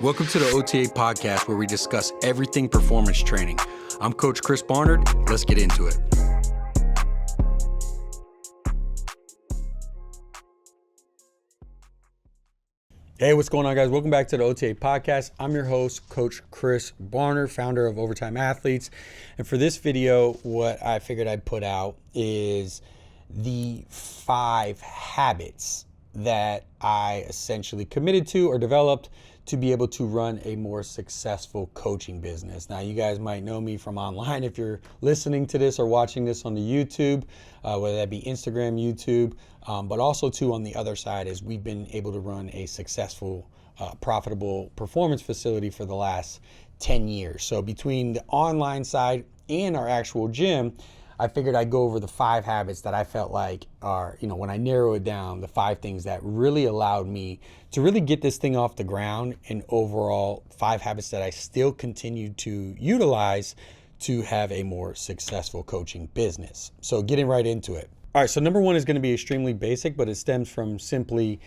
Welcome to the OTA podcast where we discuss everything performance training. I'm Coach Chris Barnard. Let's get into it. Hey, what's going on, guys? Welcome back to the OTA podcast. I'm your host, Coach Chris Barnard, founder of Overtime Athletes. And for this video, what I figured I'd put out is the 5 habits that I essentially committed to or developed to be able to run a more successful coaching business. Now, you guys might know me from online if you're listening to this or watching this on the YouTube, whether that be Instagram, YouTube, but also too on the other side is we've been able to run a successful, profitable performance facility for the last 10 years. So between the online side and our actual gym, I figured I'd go over the 5 habits that I felt like are, when I narrow it down, the 5 things that really allowed me to really get this thing off the ground, and overall 5 habits that I still continue to utilize to have a more successful coaching business. So getting right into it. All right, so number 1 is going to be extremely basic, but it stems from simply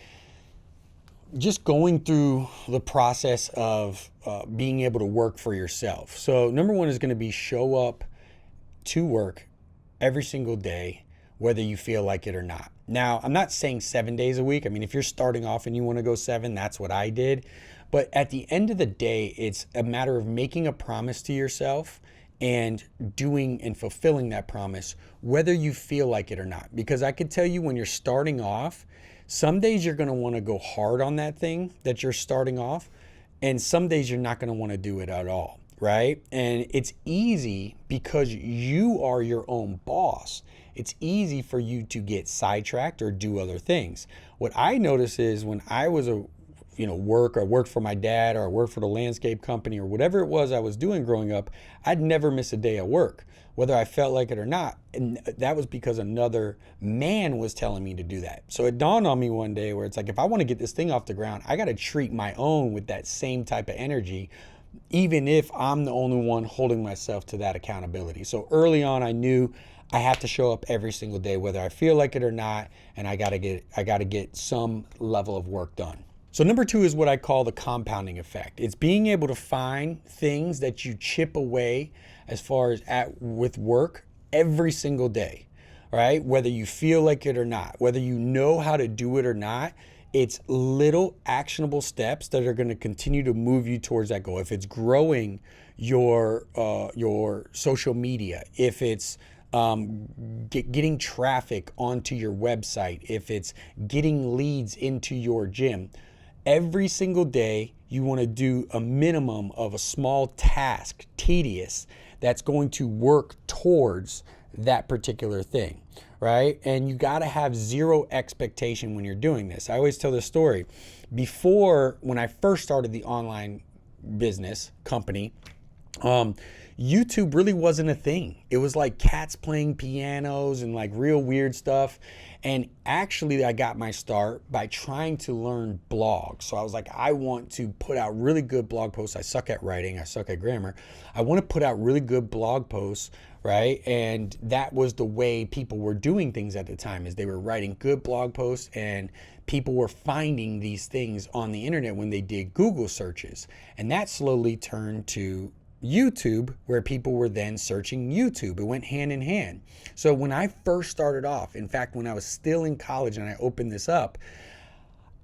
just going through the process of being able to work for yourself. So number 1 is going to be show up to work every single day, whether you feel like it or not. Now, I'm not saying 7 days a week. I mean, if you're starting off and you want to go 7, that's what I did. But at the end of the day, it's a matter of making a promise to yourself and doing and fulfilling that promise, whether you feel like it or not. Because I could tell you, when you're starting off, some days you're going to want to go hard on that thing that you're starting off, and some days you're not going to want to do it at all. Right? And it's easy because you are your own boss. It's easy for you to get sidetracked or do other things. What I noticed is when I was I worked for my dad, or I worked for the landscape company, or whatever it was I was doing growing up, I'd never miss a day at work, whether I felt like it or not. And that was because another man was telling me to do that. So it dawned on me one day where it's like, if I want to get this thing off the ground, I got to treat my own with that same type of energy, even if I'm the only one holding myself to that accountability. So early on, I knew I have to show up every single day, whether I feel like it or not, and I gotta get some level of work done. So number 2 is what I call the compounding effect. It's being able to find things that you chip away as far as with work every single day, right? Whether you feel like it or not, whether you know how to do it or not, it's little actionable steps that are going to continue to move you towards that goal. If it's growing your social media, if it's getting traffic onto your website, if it's getting leads into your gym, every single day you want to do a minimum of a small task, tedious, that's going to work towards that particular thing, right? And you got to have zero expectation when you're doing this. I always tell this story. Before, when I first started the online business company, YouTube really wasn't a thing. It was like cats playing pianos and like real weird stuff. And actually, I got my start by trying to learn blogs. So I was like, I want to put out really good blog posts. I suck at writing. I suck at grammar. I want to put out really good blog posts, right? And that was the way people were doing things at the time, is they were writing good blog posts, and people were finding these things on the internet when they did Google searches. And that slowly turned to YouTube, where people were then searching YouTube. It went hand in hand. So when I first started off, in fact, when I was still in college and I opened this up,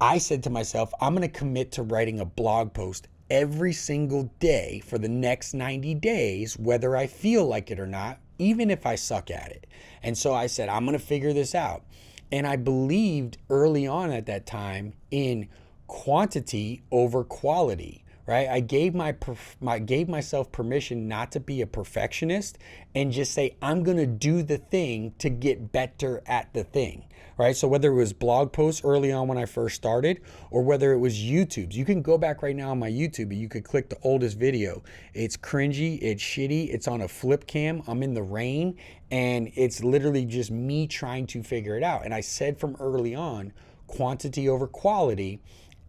I said to myself, I'm going to commit to writing a blog post every single day for the next 90 days, whether I feel like it or not, even if I suck at it. And so I said, I'm going to figure this out. And I believed early on at that time in quantity over quality. Right? I gave myself permission not to be a perfectionist and just say, I'm going to do the thing to get better at the thing, right? So whether it was blog posts early on when I first started, or whether it was YouTube's, you can go back right now on my YouTube and you could click the oldest video. It's cringy, it's shitty, it's on a flip cam, I'm in the rain, and it's literally just me trying to figure it out. And I said from early on, quantity over quality,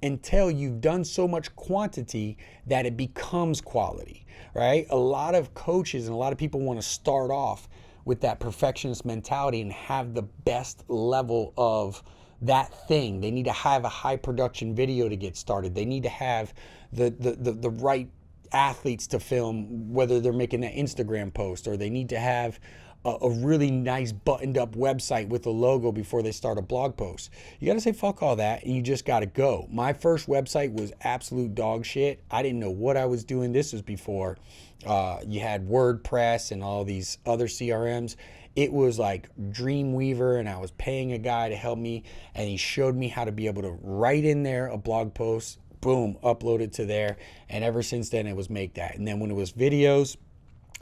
until you've done so much quantity that it becomes quality, right? A lot of coaches and a lot of people want to start off with that perfectionist mentality and have the best level of that thing. They need to have a high production video to get started. They need to have the right athletes to film, whether they're making an Instagram post, or they need to have a really nice buttoned up website with a logo before they start a blog post. You got to say fuck all that and you just got to go. My first website was absolute dog shit. I didn't know what I was doing. This was before you had WordPress and all these other CRMs. It was like Dreamweaver, and I was paying a guy to help me, and he showed me how to be able to write in there a blog post, boom, upload it to there. And ever since then it was make that. And then when it was videos,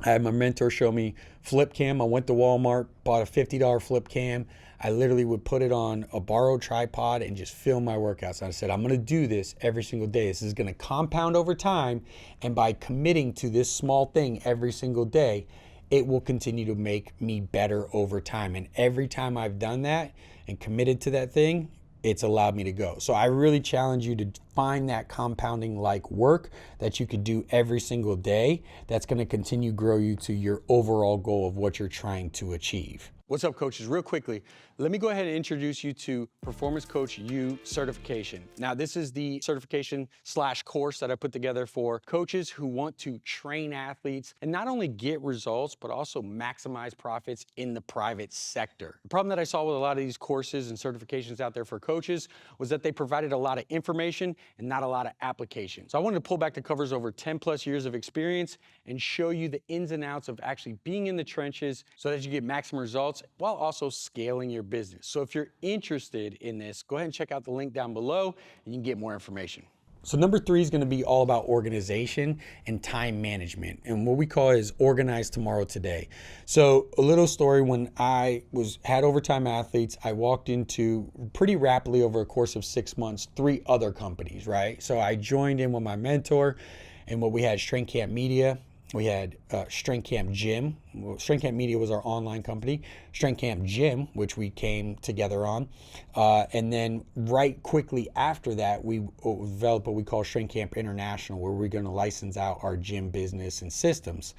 I had my mentor show me flip cam. I went to Walmart, bought a $50 flip cam. I literally would put it on a borrowed tripod and just film my workouts. And I said, I'm going to do this every single day. This is going to compound over time. And by committing to this small thing every single day, it will continue to make me better over time. And every time I've done that and committed to that thing, it's allowed me to go. So I really challenge you to find that compounding like work that you could do every single day that's going to continue to grow you to your overall goal of what you're trying to achieve. What's up, coaches? Real quickly, let me go ahead and introduce you to Performance Coach U certification. Now, this is the certification / course that I put together for coaches who want to train athletes and not only get results, but also maximize profits in the private sector. The problem that I saw with a lot of these courses and certifications out there for coaches was that they provided a lot of information and not a lot of application. So I wanted to pull back the covers over 10 plus years of experience and show you the ins and outs of actually being in the trenches so that you get maximum results while also scaling your business. So if you're interested in this, go ahead and check out the link down below and you can get more information. So number 3 is going to be all about organization and time management, and what we call is organize tomorrow today. So a little story: when I had Overtime Athletes, I walked into pretty rapidly over a course of 6 months 3 other companies, right? So I joined in with my mentor, and what we had Strength Camp Media. We had Strength Camp Gym. Well, Strength Camp Media was our online company. Strength Camp Gym, which we came together on. And then right quickly after that, we developed what we call Strength Camp International, where we're going to license out our gym business and systems.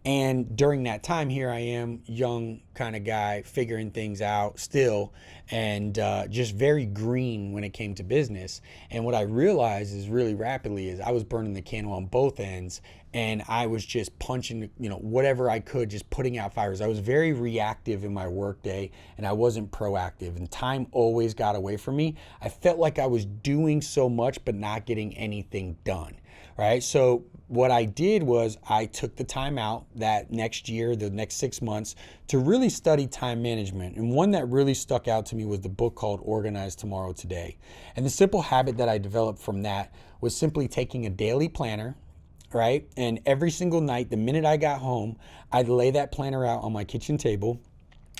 And during that time, here I am, young kind of guy, figuring things out still, and just very green when it came to business. And what I realized is really rapidly is I was burning the candle on both ends, and I was just punching, whatever I could, just putting out fires. I was very reactive in my workday, and I wasn't proactive, and time always got away from me. I felt like I was doing so much, but not getting anything done, right? So what I did was I took the time out that next year, the next 6 months, to really study time management. And one that really stuck out to me was the book called Organize Tomorrow Today. And the simple habit that I developed from that was simply taking a daily planner, right? And every single night, the minute I got home, I'd lay that planner out on my kitchen table.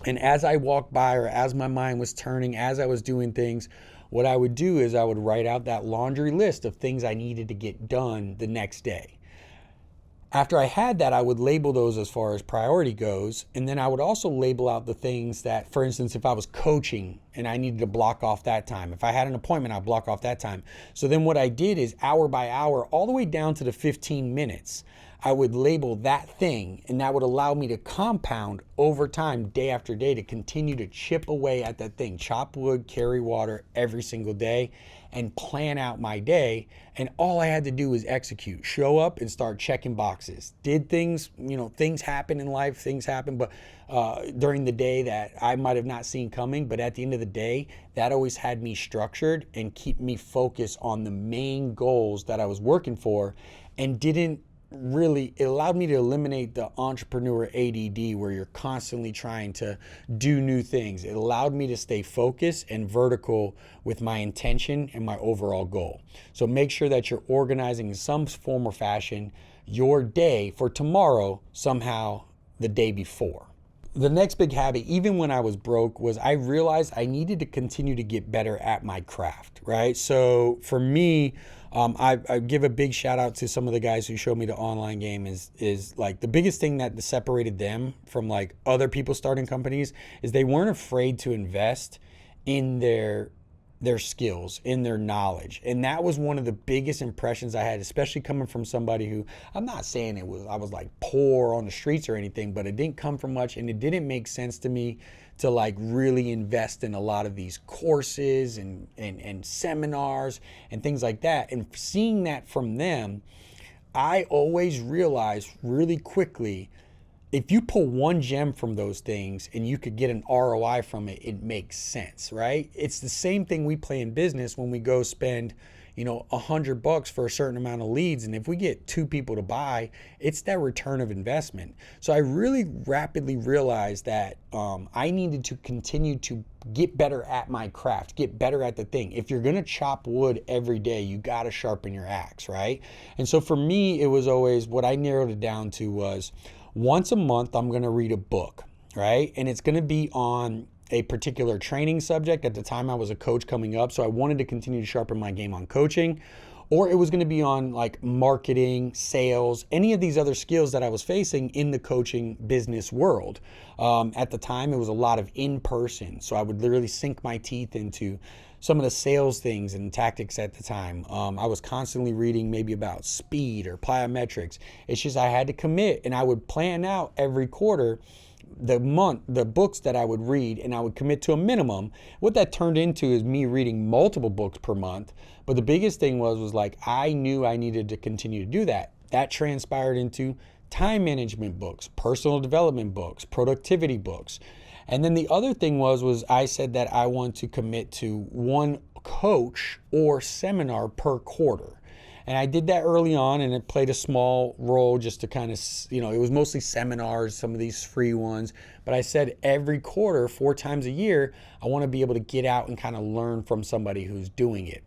And as I walked by, or as my mind was turning, as I was doing things, what I would do is I would write out that laundry list of things I needed to get done the next day. After I had that, I would label those as far as priority goes. And then I would also label out the things that, for instance, if I was coaching and I needed to block off that time, if I had an appointment, I'd block off that time. So then what I did is hour by hour, all the way down to the 15 minutes, I would label that thing, and that would allow me to compound over time, day after day, to continue to chip away at that thing, chop wood, carry water every single day, and plan out my day. And all I had to do was execute, show up and start checking boxes. Did things, things happen in life, things happen, but during the day that I might have not seen coming, but at the end of the day, that always had me structured and keep me focused on the main goals that I was working for, and it allowed me to eliminate the entrepreneur ADD, where you're constantly trying to do new things. It allowed me to stay focused and vertical with my intention and my overall goal. So make sure that you're organizing in some form or fashion your day for tomorrow, somehow the day before. The next big habit, even when I was broke, was I realized I needed to continue to get better at my craft, right? So for me, I give a big shout out to some of the guys who showed me the online game. Is like the biggest thing that separated them from like other people starting companies is they weren't afraid to invest in their their skills, in their knowledge. And that was one of the biggest impressions I had, especially coming from somebody who, I'm not saying I was like poor on the streets or anything, but it didn't come from much, and it didn't make sense to me to like really invest in a lot of these courses and seminars and things like that. And seeing that from them, I always realized really quickly, if you pull one gem from those things and you could get an ROI from it, it makes sense, right? It's the same thing we play in business when we go spend, $100 for a certain amount of leads. And if we get 2 people to buy, it's that return of investment. So I really rapidly realized that I needed to continue to get better at my craft, get better at the thing. If you're going to chop wood every day, you got to sharpen your axe, right? And so for me, it was always, what I narrowed it down to was, once a month, I'm going to read a book, right? And it's going to be on a particular training subject. At the time, I was a coach coming up, so I wanted to continue to sharpen my game on coaching. Or it was going to be on like marketing, sales, any of these other skills that I was facing in the coaching business world. At the time, it was a lot of in-person. So I would literally sink my teeth into some of the sales things and tactics at the time. I was constantly reading maybe about speed or plyometrics. It's just I had to commit, and I would plan out every quarter the books that I would read, and I would commit to a minimum. What that turned into is me reading multiple books per month. But the biggest thing was like, I knew I needed to continue to do that. That transpired into time management books, personal development books, productivity books. And then the other thing was I said that I want to commit to one coach or seminar per quarter. And I did that early on, and it played a small role just to kind of, it was mostly seminars, some of these free ones. But I said every quarter, 4 times a year, I want to be able to get out and kind of learn from somebody who's doing it.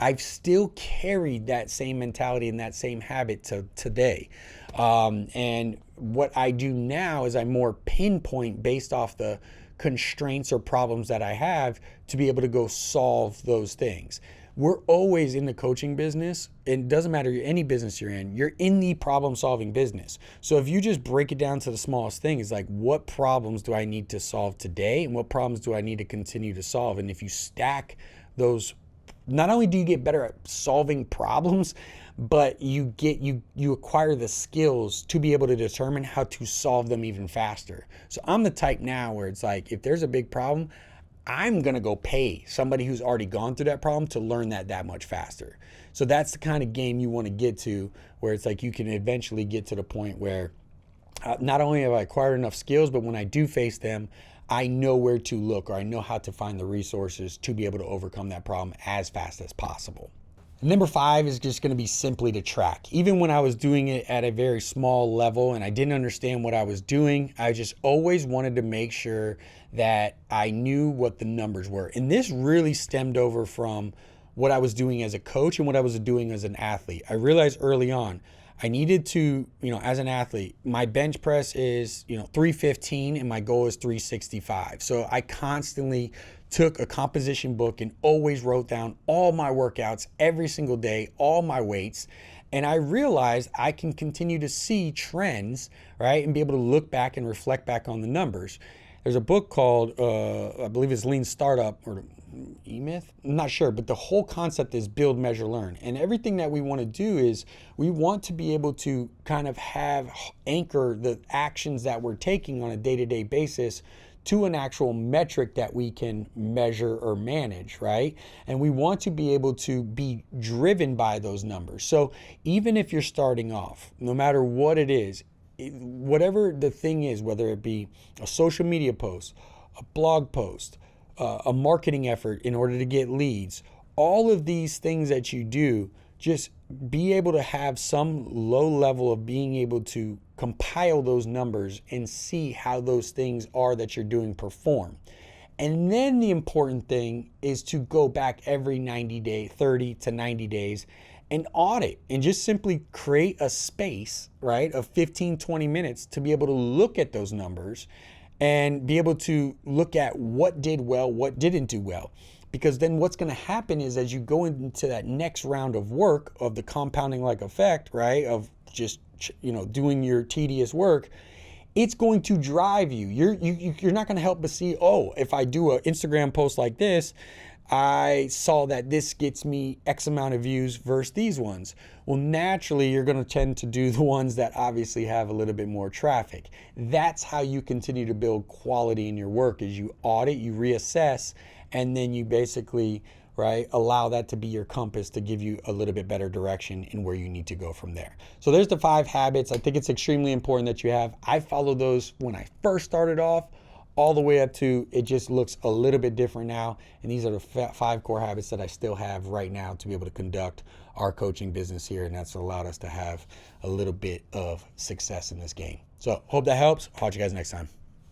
I've still carried that same mentality and that same habit to today. And what I do now is I more pinpoint based off the constraints or problems that I have to be able to go solve those things. We're always in the coaching business. It doesn't matter any business you're in the problem solving business. So if you just break it down to the smallest thing, it's like, what problems do I need to solve today? And what problems do I need to continue to solve? And if you stack those, not only do you get better at solving problems, but you acquire the skills to be able to determine how to solve them even faster. So I'm the type now where it's like, if there's a big problem, I'm going to go pay somebody who's already gone through that problem to learn that much faster. So that's the kind of game you want to get to, where it's like you can eventually get to the point where not only have I acquired enough skills, but when I do face them, I know where to look, or I know how to find the resources to be able to overcome that problem as fast as possible. Number 5 is just going to be simply to track. Even when I was doing it at a very small level and I didn't understand what I was doing, I just always wanted to make sure that I knew what the numbers were. And this really stemmed over from what I was doing as a coach and what I was doing as an athlete. I realized early on, I needed to, as an athlete, my bench press is, 315 and my goal is 365. So I constantly took a composition book and always wrote down all my workouts every single day, all my weights. And I realized I can continue to see trends, right? And be able to look back and reflect back on the numbers. There's a book called, I believe it's Lean Startup or E-Myth. I'm not sure, but the whole concept is build, measure, learn. And everything that we want to do is we want to be able to kind of anchor the actions that we're taking on a day-to-day basis to an actual metric that we can measure or manage, right? And we want to be able to be driven by those numbers. So even if you're starting off, no matter what it is, whatever the thing is, whether it be a social media post, a blog post, a marketing effort in order to get leads, all of these things that you do, just be able to have some low level of being able to compile those numbers and see how those things are that you're doing perform. And then the important thing is to go back every 30 to 90 days and audit and just simply create a space, right, of 15, 20 minutes to be able to look at those numbers and be able to look at what did well, what didn't do well. Because then what's going to happen is as you go into that next round of work of the compounding like effect, right, of just, doing your tedious work, it's going to drive you. You're not going to help but see, if I do an Instagram post like this, I saw that this gets me X amount of views versus these ones. Well, naturally, you're going to tend to do the ones that obviously have a little bit more traffic. That's how you continue to build quality in your work, is you audit, you reassess, and then you basically, right, allow that to be your compass to give you a little bit better direction in where you need to go from there. So there's the 5 habits. I think it's extremely important that you have. I followed those when I first started off, all the way up to it just looks a little bit different now. And these are the 5 core habits that I still have right now to be able to conduct our coaching business here. And that's allowed us to have a little bit of success in this game. So hope that helps. I'll talk to you guys next time.